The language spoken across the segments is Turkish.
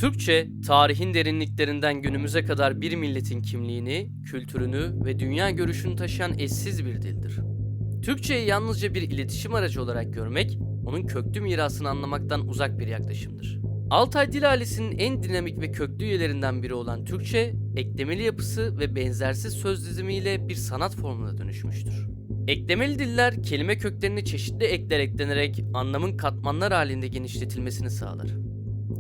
Türkçe, tarihin derinliklerinden günümüze kadar bir milletin kimliğini, kültürünü ve dünya görüşünü taşıyan eşsiz bir dildir. Türkçeyi yalnızca bir iletişim aracı olarak görmek, onun köklü mirasını anlamaktan uzak bir yaklaşımdır. Altay dil ailesinin en dinamik ve köklü üyelerinden biri olan Türkçe, eklemeli yapısı ve benzersiz söz dizimiyle bir sanat formuna dönüşmüştür. Eklemeli diller, kelime köklerine çeşitli ekler eklenerek anlamın katmanlar halinde genişletilmesini sağlar.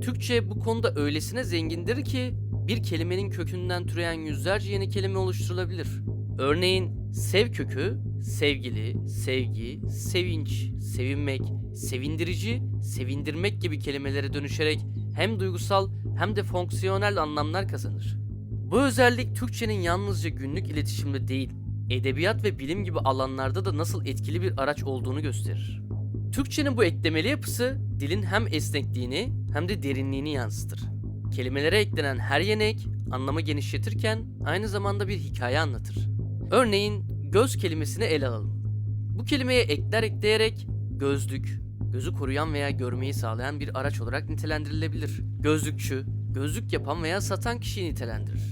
Türkçe bu konuda öylesine zengindir ki bir kelimenin kökünden türeyen yüzlerce yeni kelime oluşturulabilir. Örneğin sev kökü, sevgili, sevgi, sevinç, sevinmek, sevindirici, sevindirmek gibi kelimelere dönüşerek hem duygusal hem de fonksiyonel anlamlar kazanır. Bu özellik Türkçenin yalnızca günlük iletişimde değil, edebiyat ve bilim gibi alanlarda da nasıl etkili bir araç olduğunu gösterir. Türkçenin bu eklemeli yapısı dilin hem esnekliğini hem de derinliğini yansıtır. Kelimelere eklenen her yeni ek anlamı genişletirken aynı zamanda bir hikaye anlatır. Örneğin göz kelimesini ele alalım. Bu kelimeye ekler ekleyerek gözlük, gözü koruyan veya görmeyi sağlayan bir araç olarak nitelendirilebilir. Gözlükçü, gözlük yapan veya satan kişiyi nitelendirir.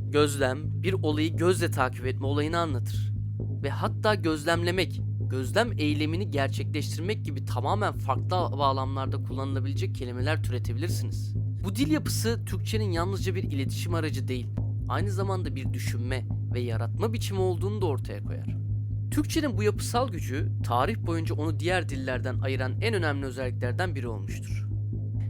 Gözlem, bir olayı gözle takip etme olayını anlatır. Ve hatta gözlemlemek, gözlem eylemini gerçekleştirmek gibi tamamen farklı bağlamlarda kullanılabilecek kelimeler türetebilirsiniz. Bu dil yapısı Türkçenin yalnızca bir iletişim aracı değil, aynı zamanda bir düşünme ve yaratma biçimi olduğunu da ortaya koyar. Türkçenin bu yapısal gücü, tarih boyunca onu diğer dillerden ayıran en önemli özelliklerden biri olmuştur.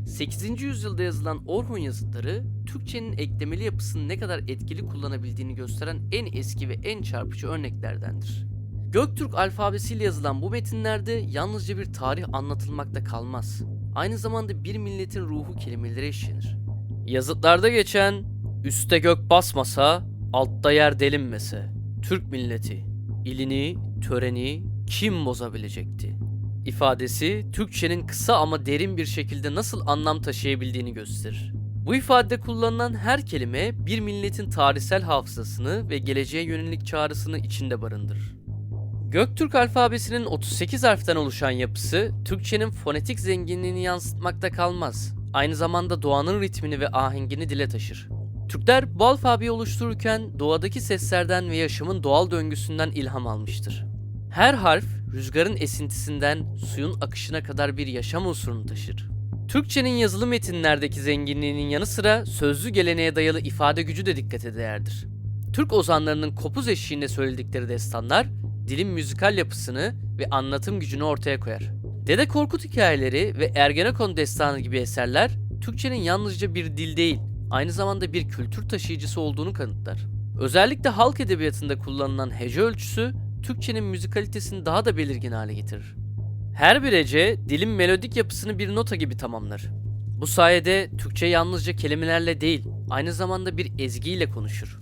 8. yüzyılda yazılan Orhun yazıtları, Türkçenin eklemeli yapısını ne kadar etkili kullanabildiğini gösteren en eski ve en çarpıcı örneklerdendir. Göktürk alfabesiyle yazılan bu metinlerde yalnızca bir tarih anlatılmakta kalmaz. Aynı zamanda bir milletin ruhu kelimelere işlenir. Yazıtlarda geçen "Üste gök basmasa, altta yer delinmese, Türk milleti, ilini, töreni kim bozabilecekti?" ifadesi Türkçenin kısa ama derin bir şekilde nasıl anlam taşıyabildiğini gösterir. Bu ifadede kullanılan her kelime bir milletin tarihsel hafızasını ve geleceğe yönelik çağrısını içinde barındırır. Göktürk alfabesinin 38 harften oluşan yapısı, Türkçenin fonetik zenginliğini yansıtmakta kalmaz. Aynı zamanda doğanın ritmini ve ahengini dile taşır. Türkler bu alfabeyi oluştururken doğadaki seslerden ve yaşamın doğal döngüsünden ilham almıştır. Her harf, rüzgarın esintisinden suyun akışına kadar bir yaşam unsurunu taşır. Türkçenin yazılı metinlerdeki zenginliğinin yanı sıra sözlü geleneğe dayalı ifade gücü de dikkate değerdir. Türk ozanlarının kopuz eşliğinde söyledikleri destanlar, dilin müzikal yapısını ve anlatım gücünü ortaya koyar. Dede Korkut hikayeleri ve Ergenekon destanı gibi eserler, Türkçenin yalnızca bir dil değil, aynı zamanda bir kültür taşıyıcısı olduğunu kanıtlar. Özellikle halk edebiyatında kullanılan hece ölçüsü, Türkçenin müzikalitesini daha da belirgin hale getirir. Her bir hece, dilin melodik yapısını bir nota gibi tamamlar. Bu sayede Türkçe yalnızca kelimelerle değil, aynı zamanda bir ezgiyle konuşur.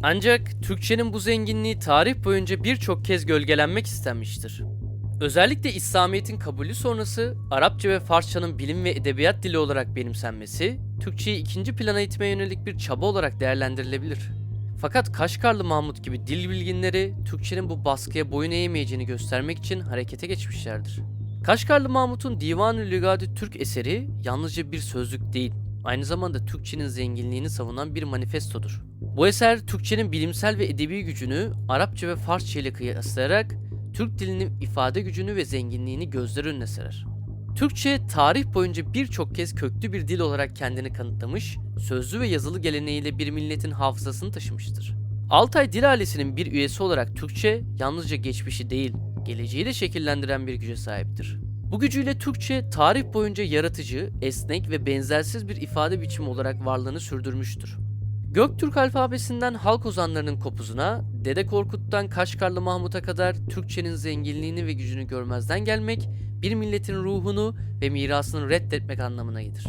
Ancak Türkçenin bu zenginliği tarih boyunca birçok kez gölgelenmek istenmiştir. Özellikle İslamiyet'in kabulü sonrası Arapça ve Farsçanın bilim ve edebiyat dili olarak benimsenmesi, Türkçeyi ikinci plana itmeye yönelik bir çaba olarak değerlendirilebilir. Fakat Kaşgarlı Mahmut gibi dil bilginleri Türkçenin bu baskıya boyun eğmeyeceğini göstermek için harekete geçmişlerdir. Kaşgarlı Mahmut'un Divan-ı Lügâd-ı Türk eseri yalnızca bir sözlük değil, aynı zamanda Türkçenin zenginliğini savunan bir manifestodur. Bu eser Türkçenin bilimsel ve edebi gücünü Arapça ve Farsça ile kıyaslayarak Türk dilinin ifade gücünü ve zenginliğini gözler önüne serer. Türkçe tarih boyunca birçok kez köklü bir dil olarak kendini kanıtlamış, sözlü ve yazılı geleneğiyle bir milletin hafızasını taşımıştır. Altay dil ailesinin bir üyesi olarak Türkçe yalnızca geçmişi değil, geleceği de şekillendiren bir güce sahiptir. Bu gücüyle Türkçe tarih boyunca yaratıcı, esnek ve benzersiz bir ifade biçimi olarak varlığını sürdürmüştür. Göktürk alfabesinden halk ozanlarının kopuzuna, Dede Korkut'tan Kaşgarlı Mahmut'a kadar Türkçenin zenginliğini ve gücünü görmezden gelmek, bir milletin ruhunu ve mirasını reddetmek anlamına gelir.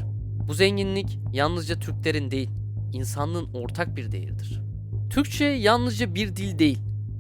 Bu zenginlik yalnızca Türklerin değil, insanlığın ortak bir değeridir. Türkçe yalnızca bir dil değil,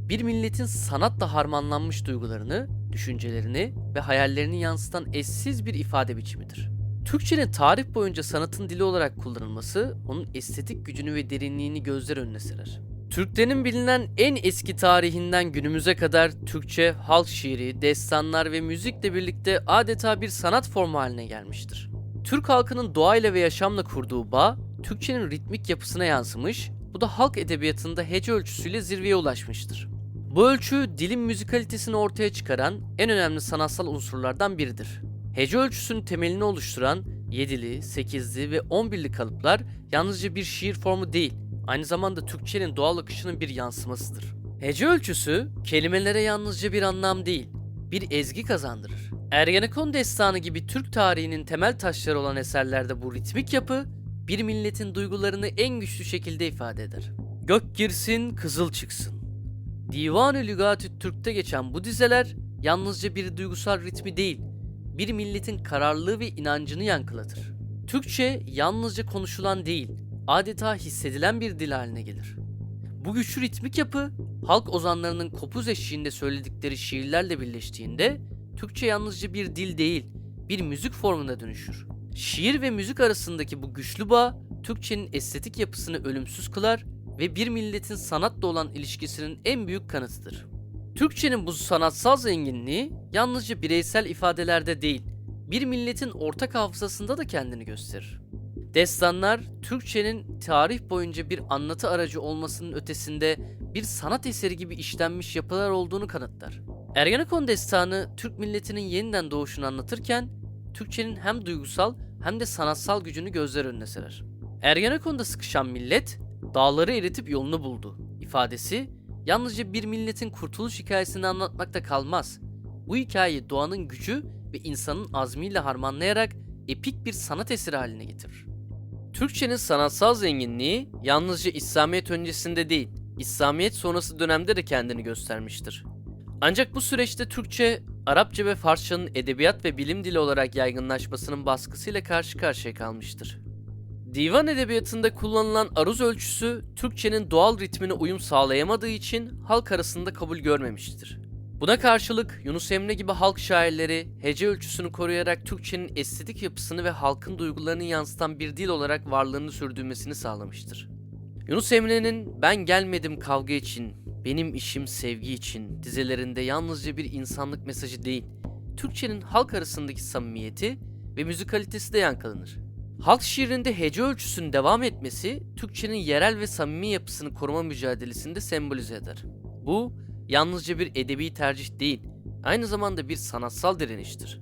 bir milletin sanatla harmanlanmış duygularını, düşüncelerini ve hayallerini yansıtan eşsiz bir ifade biçimidir. Türkçenin tarih boyunca sanatın dili olarak kullanılması, onun estetik gücünü ve derinliğini gözler önüne serer. Türklerin bilinen en eski tarihinden günümüze kadar Türkçe halk şiiri, destanlar ve müzikle birlikte adeta bir sanat formu haline gelmiştir. Türk halkının doğayla ve yaşamla kurduğu bağ, Türkçenin ritmik yapısına yansımış, bu da halk edebiyatında hece ölçüsüyle zirveye ulaşmıştır. Bu ölçü, dilin müzikalitesini ortaya çıkaran en önemli sanatsal unsurlardan biridir. Hece ölçüsünün temelini oluşturan 7'li, 8'li ve 11'li kalıplar yalnızca bir şiir formu değil, aynı zamanda Türkçenin doğal akışının bir yansımasıdır. Hece ölçüsü, kelimelere yalnızca bir anlam değil, bir ezgi kazandırır. Ergenekon Destanı gibi Türk tarihinin temel taşları olan eserlerde bu ritmik yapı, bir milletin duygularını en güçlü şekilde ifade eder. Gök girsin, kızıl çıksın. Divan-ı Lügat-ı Türk'te geçen bu dizeler, yalnızca bir duygusal ritmi değil, bir milletin kararlılığı ve inancını yankılatır. Türkçe yalnızca konuşulan değil, adeta hissedilen bir dil haline gelir. Bu güçlü ritmik yapı, halk ozanlarının kopuz eşliğinde söyledikleri şiirlerle birleştiğinde, Türkçe yalnızca bir dil değil, bir müzik formuna dönüşür. Şiir ve müzik arasındaki bu güçlü bağ, Türkçenin estetik yapısını ölümsüz kılar ve bir milletin sanatla olan ilişkisinin en büyük kanıtıdır. Türkçenin bu sanatsal zenginliği yalnızca bireysel ifadelerde değil, bir milletin ortak hafızasında da kendini gösterir. Destanlar, Türkçenin tarih boyunca bir anlatı aracı olmasının ötesinde bir sanat eseri gibi işlenmiş yapılar olduğunu kanıtlar. Ergenekon Destanı, Türk milletinin yeniden doğuşunu anlatırken, Türkçenin hem duygusal hem de sanatsal gücünü gözler önüne serer. Ergenekon'da sıkışan millet, dağları eritip yolunu buldu ifadesi, yalnızca bir milletin kurtuluş hikayesini anlatmakta kalmaz. Bu hikayeyi doğanın gücü ve insanın azmiyle harmanlayarak epik bir sanat eseri haline getirir. Türkçenin sanatsal zenginliği yalnızca İslamiyet öncesinde değil, İslamiyet sonrası dönemde de kendini göstermiştir. Ancak bu süreçte Türkçe, Arapça ve Farsçanın edebiyat ve bilim dili olarak yaygınlaşmasının baskısıyla karşı karşıya kalmıştır. Divan edebiyatında kullanılan aruz ölçüsü, Türkçenin doğal ritmine uyum sağlayamadığı için halk arasında kabul görmemiştir. Buna karşılık Yunus Emre gibi halk şairleri hece ölçüsünü koruyarak Türkçenin estetik yapısını ve halkın duygularını yansıtan bir dil olarak varlığını sürdürmesini sağlamıştır. Yunus Emre'nin "Ben gelmedim kavga için, benim işim sevgi için" dizelerinde yalnızca bir insanlık mesajı değil, Türkçenin halk arasındaki samimiyeti ve müzikalitesi de yankılanır. Halk şiirinde hece ölçüsünün devam etmesi, Türkçenin yerel ve samimi yapısını koruma mücadelesini de sembolize eder. Bu, yalnızca bir edebi tercih değil, aynı zamanda bir sanatsal direniştir.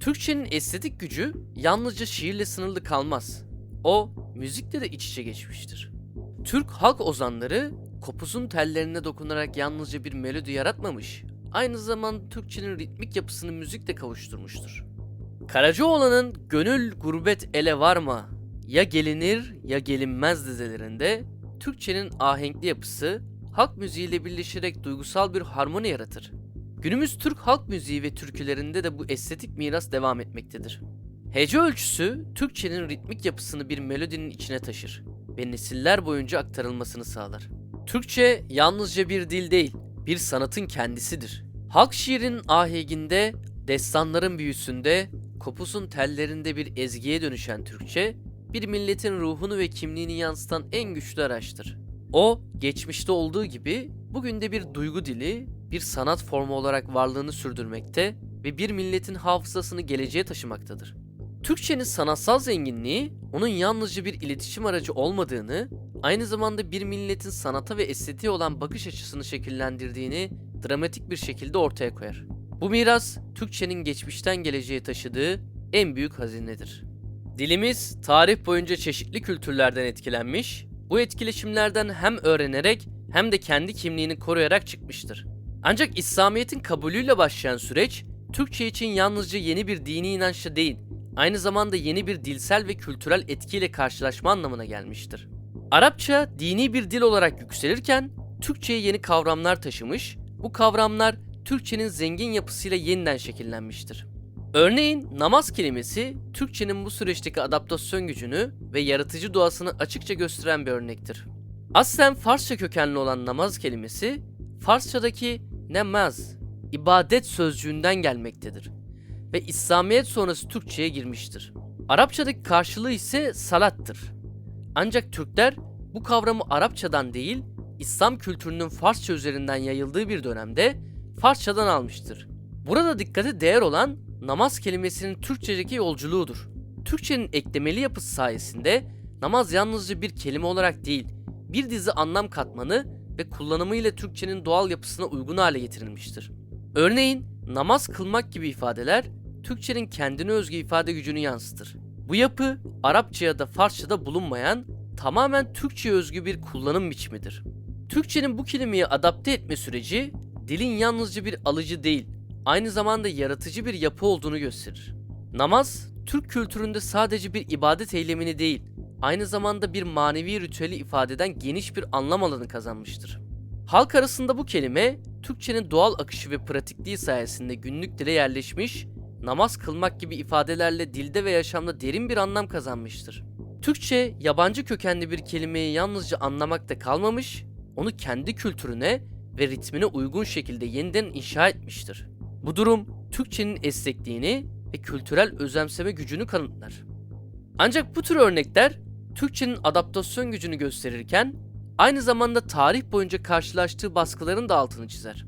Türkçenin estetik gücü yalnızca şiirle sınırlı kalmaz. O, müzikle de iç içe geçmiştir. Türk halk ozanları, kopuzun tellerine dokunarak yalnızca bir melodi yaratmamış, aynı zamanda Türkçenin ritmik yapısını müzikle kavuşturmuştur. Karacaoğlan'ın "Gönül gurbet ele varma, ya gelinir ya gelinmez" dizelerinde Türkçenin ahenkli yapısı, halk müziğiyle birleşerek duygusal bir harmoni yaratır. Günümüz Türk halk müziği ve türkülerinde de bu estetik miras devam etmektedir. Hece ölçüsü, Türkçenin ritmik yapısını bir melodinin içine taşır ve nesiller boyunca aktarılmasını sağlar. Türkçe yalnızca bir dil değil, bir sanatın kendisidir. Halk şiirinin ahenginde, destanların büyüsünde, kopuzun tellerinde bir ezgiye dönüşen Türkçe, bir milletin ruhunu ve kimliğini yansıtan en güçlü araçtır. O, geçmişte olduğu gibi bugün de bir duygu dili, bir sanat formu olarak varlığını sürdürmekte ve bir milletin hafızasını geleceğe taşımaktadır. Türkçenin sanatsal zenginliği, onun yalnızca bir iletişim aracı olmadığını, aynı zamanda bir milletin sanata ve estetiğe olan bakış açısını şekillendirdiğini dramatik bir şekilde ortaya koyar. Bu miras, Türkçenin geçmişten geleceğe taşıdığı en büyük hazinedir. Dilimiz, tarih boyunca çeşitli kültürlerden etkilenmiş, bu etkileşimlerden hem öğrenerek hem de kendi kimliğini koruyarak çıkmıştır. Ancak İslamiyet'in kabulüyle başlayan süreç, Türkçe için yalnızca yeni bir dini inançla değil, aynı zamanda yeni bir dilsel ve kültürel etkiyle karşılaşma anlamına gelmiştir. Arapça dini bir dil olarak yükselirken, Türkçe'ye yeni kavramlar taşımış, bu kavramlar Türkçenin zengin yapısıyla yeniden şekillenmiştir. Örneğin namaz kelimesi, Türkçenin bu süreçteki adaptasyon gücünü ve yaratıcı doğasını açıkça gösteren bir örnektir. Aslen Farsça kökenli olan namaz kelimesi, Farsçadaki nemaz, ibadet sözcüğünden gelmektedir ve İslamiyet sonrası Türkçe'ye girmiştir. Arapçadaki karşılığı ise salattır. Ancak Türkler bu kavramı Arapçadan değil, İslam kültürünün Farsça üzerinden yayıldığı bir dönemde Farsçadan almıştır. Burada dikkate değer olan namaz kelimesinin Türkçedeki yolculuğudur. Türkçenin eklemeli yapısı sayesinde namaz yalnızca bir kelime olarak değil, bir dizi anlam katmanı ve kullanımıyla Türkçenin doğal yapısına uygun hale getirilmiştir. Örneğin namaz kılmak gibi ifadeler Türkçenin kendine özgü ifade gücünü yansıtır. Bu yapı Arapça ya da Farsça'da bulunmayan tamamen Türkçe'ye özgü bir kullanım biçimidir. Türkçenin bu kelimeyi adapte etme süreci dilin yalnızca bir alıcı değil, aynı zamanda yaratıcı bir yapı olduğunu gösterir. Namaz, Türk kültüründe sadece bir ibadet eylemini değil, aynı zamanda bir manevi ritüeli ifade eden geniş bir anlam alanı kazanmıştır. Halk arasında bu kelime, Türkçenin doğal akışı ve pratikliği sayesinde günlük dile yerleşmiş, namaz kılmak gibi ifadelerle dilde ve yaşamda derin bir anlam kazanmıştır. Türkçe, yabancı kökenli bir kelimeyi yalnızca anlamakta kalmamış, onu kendi kültürüne ve ritmine uygun şekilde yeniden inşa etmiştir. Bu durum, Türkçenin esnekliğini ve kültürel özümseme gücünü kanıtlar. Ancak bu tür örnekler, Türkçenin adaptasyon gücünü gösterirken, aynı zamanda tarih boyunca karşılaştığı baskıların da altını çizer.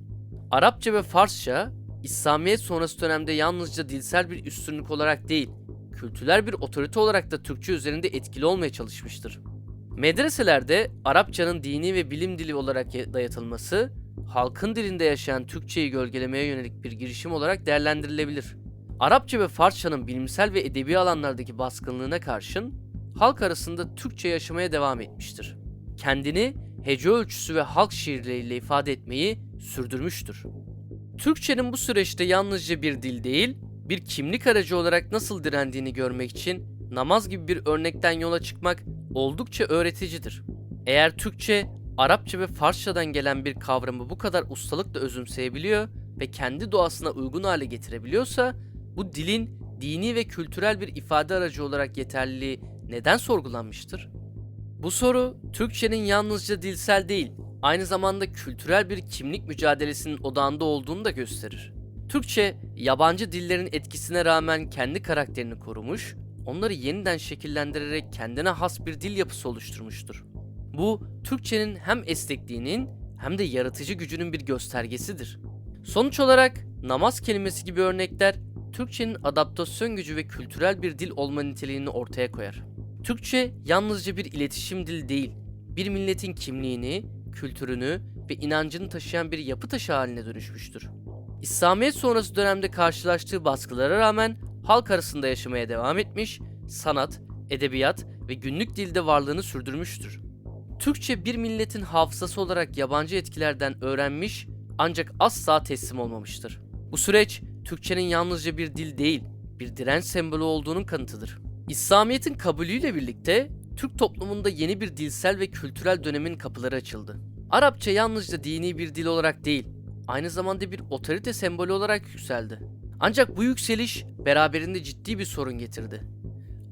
Arapça ve Farsça, İslamiyet sonrası dönemde yalnızca dilsel bir üstünlük olarak değil, kültürel bir otorite olarak da Türkçe üzerinde etkili olmaya çalışmıştır. Medreselerde Arapçanın dini ve bilim dili olarak dayatılması, halkın dilinde yaşayan Türkçeyi gölgelemeye yönelik bir girişim olarak değerlendirilebilir. Arapça ve Farsçanın bilimsel ve edebi alanlardaki baskınlığına karşın, halk arasında Türkçe yaşamaya devam etmiştir. Kendini hece ölçüsü ve halk şiirleriyle ifade etmeyi sürdürmüştür. Türkçenin bu süreçte yalnızca bir dil değil, bir kimlik aracı olarak nasıl direndiğini görmek için namaz gibi bir örnekten yola çıkmak oldukça öğreticidir. Eğer Türkçe, Arapça ve Farsçadan gelen bir kavramı bu kadar ustalıkla özümseyebiliyor ve kendi doğasına uygun hale getirebiliyorsa, bu dilin dini ve kültürel bir ifade aracı olarak yeterliliği neden sorgulanmıştır? Bu soru, Türkçenin yalnızca dilsel değil, aynı zamanda kültürel bir kimlik mücadelesinin odağında olduğunu da gösterir. Türkçe, yabancı dillerin etkisine rağmen kendi karakterini korumuş, onları yeniden şekillendirerek kendine has bir dil yapısı oluşturmuştur. Bu, Türkçenin hem esnekliğinin hem de yaratıcı gücünün bir göstergesidir. Sonuç olarak, namaz kelimesi gibi örnekler, Türkçenin adaptasyon gücü ve kültürel bir dil olma niteliğini ortaya koyar. Türkçe, yalnızca bir iletişim dili değil, bir milletin kimliğini, kültürünü ve inancını taşıyan bir yapı taşı haline dönüşmüştür. İslamiyet sonrası dönemde karşılaştığı baskılara rağmen halk arasında yaşamaya devam etmiş, sanat, edebiyat ve günlük dilde varlığını sürdürmüştür. Türkçe bir milletin hafızası olarak yabancı etkilerden öğrenmiş ancak asla teslim olmamıştır. Bu süreç Türkçenin yalnızca bir dil değil, bir direnç sembolü olduğunun kanıtıdır. İslamiyet'in kabulüyle birlikte Türk toplumunda yeni bir dilsel ve kültürel dönemin kapıları açıldı. Arapça yalnızca dini bir dil olarak değil, aynı zamanda bir otorite sembolü olarak yükseldi. Ancak bu yükseliş beraberinde ciddi bir sorun getirdi.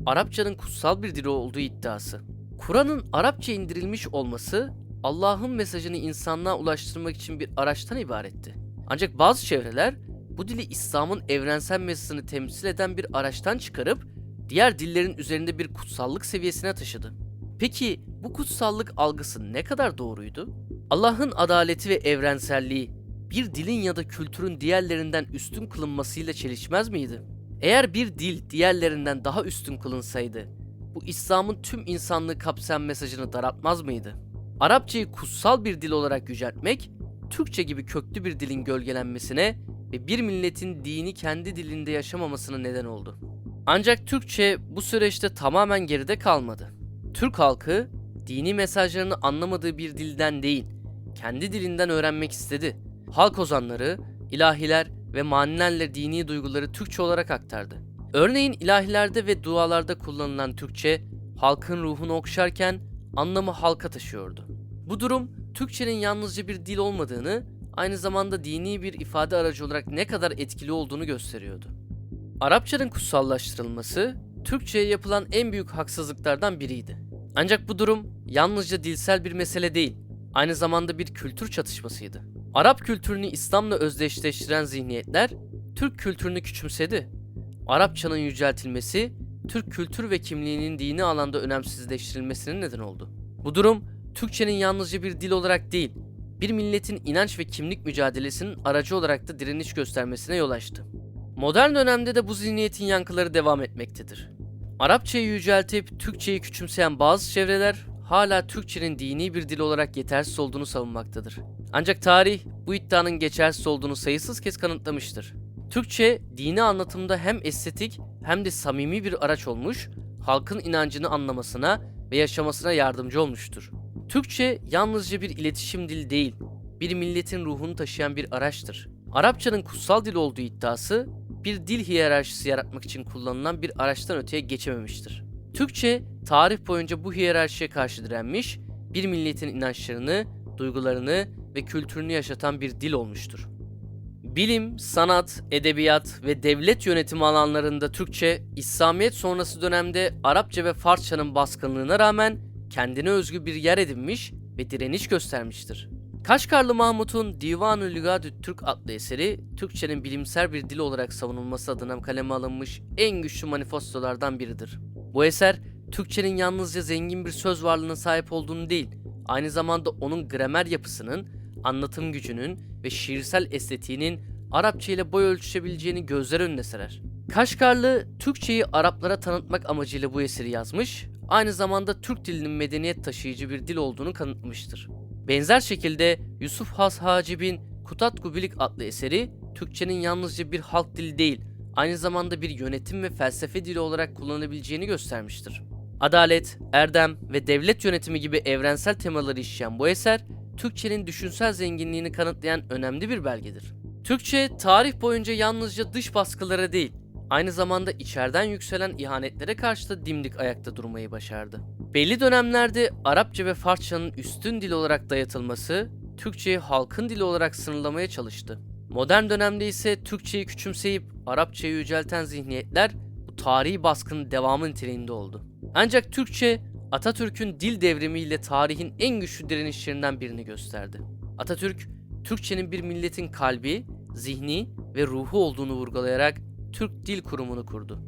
Arapçanın kutsal bir dil olduğu iddiası. Kur'an'ın Arapça indirilmiş olması, Allah'ın mesajını insanlığa ulaştırmak için bir araçtan ibaretti. Ancak bazı çevreler bu dili İslam'ın evrensel mesajını temsil eden bir araçtan çıkarıp diğer dillerin üzerinde bir kutsallık seviyesine taşıdı. Peki bu kutsallık algısı ne kadar doğruydu? Allah'ın adaleti ve evrenselliği bir dilin ya da kültürün diğerlerinden üstün kılınmasıyla çelişmez miydi? Eğer bir dil diğerlerinden daha üstün kılınsaydı, bu İslam'ın tüm insanlığı kapsayan mesajını daraltmaz mıydı? Arapçayı kutsal bir dil olarak yüceltmek, Türkçe gibi köklü bir dilin gölgelenmesine ve bir milletin dini kendi dilinde yaşamamasına neden oldu. Ancak Türkçe bu süreçte tamamen geride kalmadı. Türk halkı, dini mesajlarını anlamadığı bir dilden değil, kendi dilinden öğrenmek istedi. Halk ozanları, ilahiler ve manilerle dini duyguları Türkçe olarak aktardı. Örneğin ilahilerde ve dualarda kullanılan Türkçe, halkın ruhunu okşarken anlamı halka taşıyordu. Bu durum, Türkçenin yalnızca bir dil olmadığını, aynı zamanda dini bir ifade aracı olarak ne kadar etkili olduğunu gösteriyordu. Arapçanın kutsallaştırılması, Türkçe'ye yapılan en büyük haksızlıklardan biriydi. Ancak bu durum yalnızca dilsel bir mesele değil, aynı zamanda bir kültür çatışmasıydı. Arap kültürünü İslam'la özdeşleştiren zihniyetler, Türk kültürünü küçümsedi. Arapçanın yüceltilmesi, Türk kültür ve kimliğinin dini alanda önemsizleştirilmesine neden oldu. Bu durum, Türkçenin yalnızca bir dil olarak değil, bir milletin inanç ve kimlik mücadelesinin aracı olarak da direniş göstermesine yol açtı. Modern dönemde de bu zihniyetin yankıları devam etmektedir. Arapçayı yüceltip Türkçeyi küçümseyen bazı çevreler hala Türkçenin dini bir dil olarak yetersiz olduğunu savunmaktadır. Ancak tarih bu iddianın geçersiz olduğunu sayısız kez kanıtlamıştır. Türkçe, dini anlatımda hem estetik hem de samimi bir araç olmuş, halkın inancını anlamasına ve yaşamasına yardımcı olmuştur. Türkçe yalnızca bir iletişim dili değil, bir milletin ruhunu taşıyan bir araçtır. Arapçanın kutsal dil olduğu iddiası, bir dil hiyerarşisi yaratmak için kullanılan bir araçtan öteye geçememiştir. Türkçe, tarih boyunca bu hiyerarşiye karşı direnmiş, bir milletin inançlarını, duygularını ve kültürünü yaşatan bir dil olmuştur. Bilim, sanat, edebiyat ve devlet yönetimi alanlarında Türkçe, İslamiyet sonrası dönemde Arapça ve Farsçanın baskınlığına rağmen kendine özgü bir yer edinmiş ve direniş göstermiştir. Kaşgarlı Mahmut'un Divan-ı Lügat-ı Türk adlı eseri, Türkçenin bilimsel bir dil olarak savunulması adına kaleme alınmış en güçlü manifestolardan biridir. Bu eser, Türkçenin yalnızca zengin bir söz varlığına sahip olduğunu değil, aynı zamanda onun gramer yapısının, anlatım gücünün ve şiirsel estetiğinin Arapça ile boy ölçüşebileceğini gözler önüne serer. Kaşgarlı, Türkçeyi Araplara tanıtmak amacıyla bu eseri yazmış, aynı zamanda Türk dilinin medeniyet taşıyıcı bir dil olduğunu kanıtlamıştır. Benzer şekilde Yusuf Has Hacib'in Kutat Gubilik adlı eseri, Türkçenin yalnızca bir halk dili değil, aynı zamanda bir yönetim ve felsefe dili olarak kullanılabileceğini göstermiştir. Adalet, erdem ve devlet yönetimi gibi evrensel temaları işleyen bu eser, Türkçenin düşünsel zenginliğini kanıtlayan önemli bir belgedir. Türkçe, tarih boyunca yalnızca dış baskılara değil, aynı zamanda içeriden yükselen ihanetlere karşı da dimdik ayakta durmayı başardı. Belli dönemlerde Arapça ve Farsçanın üstün dil olarak dayatılması, Türkçeyi halkın dili olarak sınırlamaya çalıştı. Modern dönemde ise Türkçeyi küçümseyip Arapçayı yücelten zihniyetler bu tarihi baskının devamı niteliğinde oldu. Ancak Türkçe, Atatürk'ün dil devrimiyle tarihin en güçlü direnişlerinden birini gösterdi. Atatürk, Türkçenin bir milletin kalbi, zihni ve ruhu olduğunu vurgulayarak Türk Dil Kurumu'nu kurdu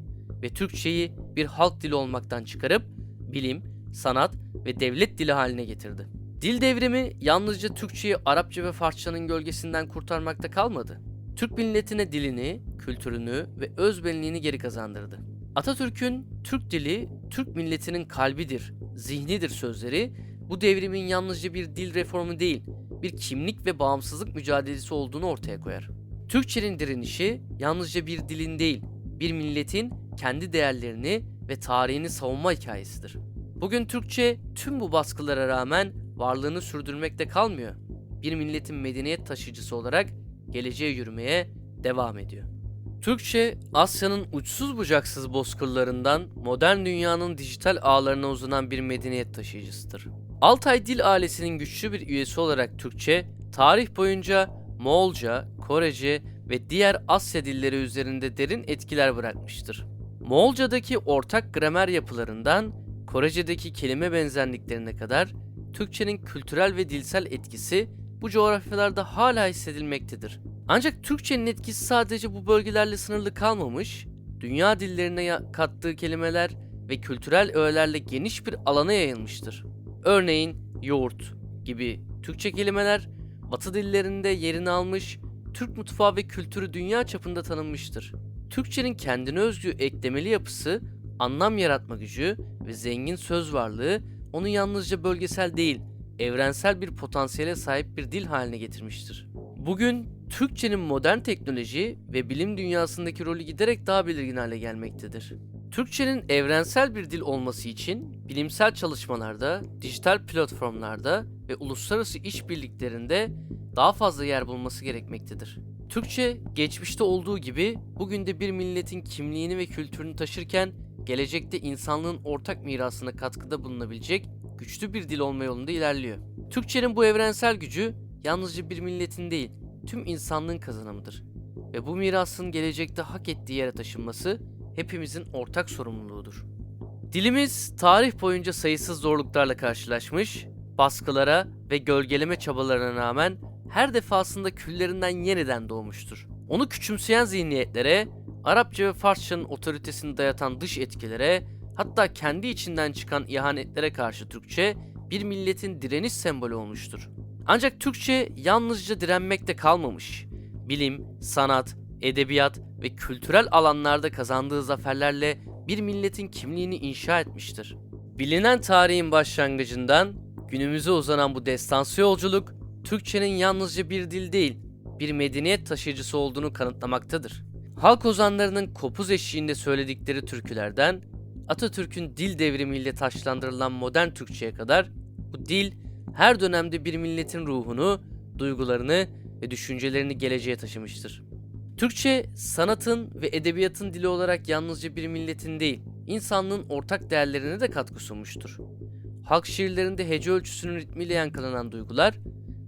ve Türkçeyi bir halk dili olmaktan çıkarıp bilim, sanat ve devlet dili haline getirdi. Dil devrimi yalnızca Türkçeyi Arapça ve Farsçanın gölgesinden kurtarmakta kalmadı. Türk milletine dilini, kültürünü ve özbenliğini geri kazandırdı. Atatürk'ün Türk dili, Türk milletinin kalbidir, zihnidir sözleri, bu devrimin yalnızca bir dil reformu değil, bir kimlik ve bağımsızlık mücadelesi olduğunu ortaya koyar. Türkçenin direnişi yalnızca bir dilin değil, bir milletin kendi değerlerini ve tarihini savunma hikayesidir. Bugün Türkçe tüm bu baskılara rağmen varlığını sürdürmekte kalmıyor. Bir milletin medeniyet taşıyıcısı olarak geleceğe yürümeye devam ediyor. Türkçe, Asya'nın uçsuz bucaksız bozkırlarından modern dünyanın dijital ağlarına uzanan bir medeniyet taşıyıcısıdır. Altay Dil Ailesi'nin güçlü bir üyesi olarak Türkçe, tarih boyunca Moğolca, Korece ve diğer Asya dilleri üzerinde derin etkiler bırakmıştır. Moğolca'daki ortak gramer yapılarından Korece'deki kelime benzerliklerine kadar Türkçenin kültürel ve dilsel etkisi bu coğrafyalarda hala hissedilmektedir. Ancak Türkçenin etkisi sadece bu bölgelerle sınırlı kalmamış, dünya dillerine kattığı kelimeler ve kültürel öğelerle geniş bir alana yayılmıştır. Örneğin yoğurt gibi Türkçe kelimeler Batı dillerinde yerini almış, Türk mutfağı ve kültürü dünya çapında tanınmıştır. Türkçenin kendine özgü eklemeli yapısı, anlam yaratma gücü ve zengin söz varlığı onu yalnızca bölgesel değil, evrensel bir potansiyele sahip bir dil haline getirmiştir. Bugün Türkçenin modern teknoloji ve bilim dünyasındaki rolü giderek daha belirgin hale gelmektedir. Türkçenin evrensel bir dil olması için bilimsel çalışmalarda, dijital platformlarda ve uluslararası işbirliklerinde daha fazla yer bulması gerekmektedir. Türkçe, geçmişte olduğu gibi bugün de bir milletin kimliğini ve kültürünü taşırken gelecekte insanlığın ortak mirasına katkıda bulunabilecek güçlü bir dil olma yolunda ilerliyor. Türkçenin bu evrensel gücü yalnızca bir milletin değil, tüm insanlığın kazanımıdır. Ve bu mirasın gelecekte hak ettiği yere taşınması hepimizin ortak sorumluluğudur. Dilimiz tarih boyunca sayısız zorluklarla karşılaşmış, baskılara ve gölgeleme çabalarına rağmen her defasında küllerinden yeniden doğmuştur. Onu küçümseyen zihniyetlere, Arapça ve Farsçanın otoritesini dayatan dış etkilere, hatta kendi içinden çıkan ihanetlere karşı Türkçe bir milletin direniş sembolü olmuştur. Ancak Türkçe yalnızca direnmekte kalmamış. Bilim, sanat, edebiyat ve kültürel alanlarda kazandığı zaferlerle bir milletin kimliğini inşa etmiştir. Bilinen tarihin başlangıcından günümüze uzanan bu destansı yolculuk, Türkçenin yalnızca bir dil değil, bir medeniyet taşıyıcısı olduğunu kanıtlamaktadır. Halk ozanlarının kopuz eşliğinde söyledikleri türkülerden, Atatürk'ün dil devrimiyle taşlandırılan modern Türkçe'ye kadar, bu dil her dönemde bir milletin ruhunu, duygularını ve düşüncelerini geleceğe taşımıştır. Türkçe, sanatın ve edebiyatın dili olarak yalnızca bir milletin değil, insanlığın ortak değerlerine de katkı sunmuştur. Halk şiirlerinde hece ölçüsünün ritmiyle yankılanan duygular,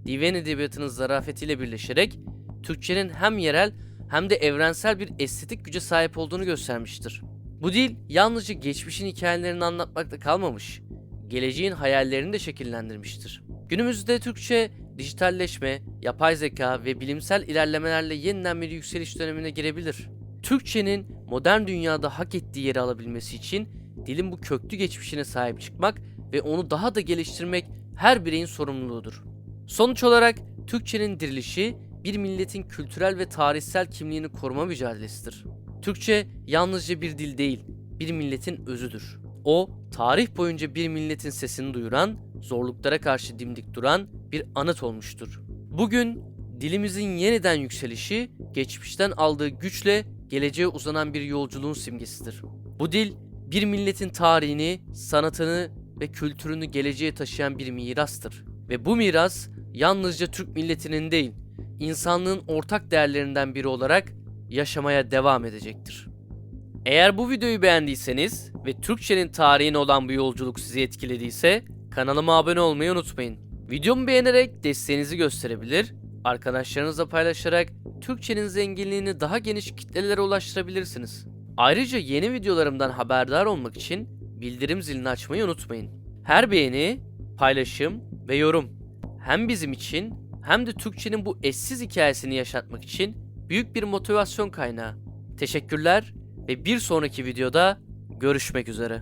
divan edebiyatının zarafetiyle birleşerek Türkçenin hem yerel hem de evrensel bir estetik güce sahip olduğunu göstermiştir. Bu dil yalnızca geçmişin hikayelerini anlatmakta kalmamış, geleceğin hayallerini de şekillendirmiştir. Günümüzde Türkçe, dijitalleşme, yapay zeka ve bilimsel ilerlemelerle yeniden bir yükseliş dönemine girebilir. Türkçenin modern dünyada hak ettiği yeri alabilmesi için dilin bu köklü geçmişine sahip çıkmak ve onu daha da geliştirmek her bireyin sorumluluğudur. Sonuç olarak Türkçenin dirilişi bir milletin kültürel ve tarihsel kimliğini koruma mücadelesidir. Türkçe yalnızca bir dil değil, bir milletin özüdür. O, tarih boyunca bir milletin sesini duyuran, zorluklara karşı dimdik duran bir anıt olmuştur. Bugün dilimizin yeniden yükselişi, geçmişten aldığı güçle geleceğe uzanan bir yolculuğun simgesidir. Bu dil, bir milletin tarihini, sanatını ve kültürünü geleceğe taşıyan bir mirastır. Ve bu miras yalnızca Türk milletinin değil, insanlığın ortak değerlerinden biri olarak yaşamaya devam edecektir. Eğer bu videoyu beğendiyseniz ve Türkçenin tarihine olan bu yolculuk sizi etkilediyse kanalıma abone olmayı unutmayın. Videomu beğenerek desteğinizi gösterebilir, arkadaşlarınızla paylaşarak Türkçenin zenginliğini daha geniş kitlelere ulaştırabilirsiniz. Ayrıca yeni videolarımdan haberdar olmak için bildirim zilini açmayı unutmayın. Her beğeni, paylaşım ve yorum hem bizim için hem de Türkçenin bu eşsiz hikayesini yaşatmak için büyük bir motivasyon kaynağı. Teşekkürler ve bir sonraki videoda görüşmek üzere.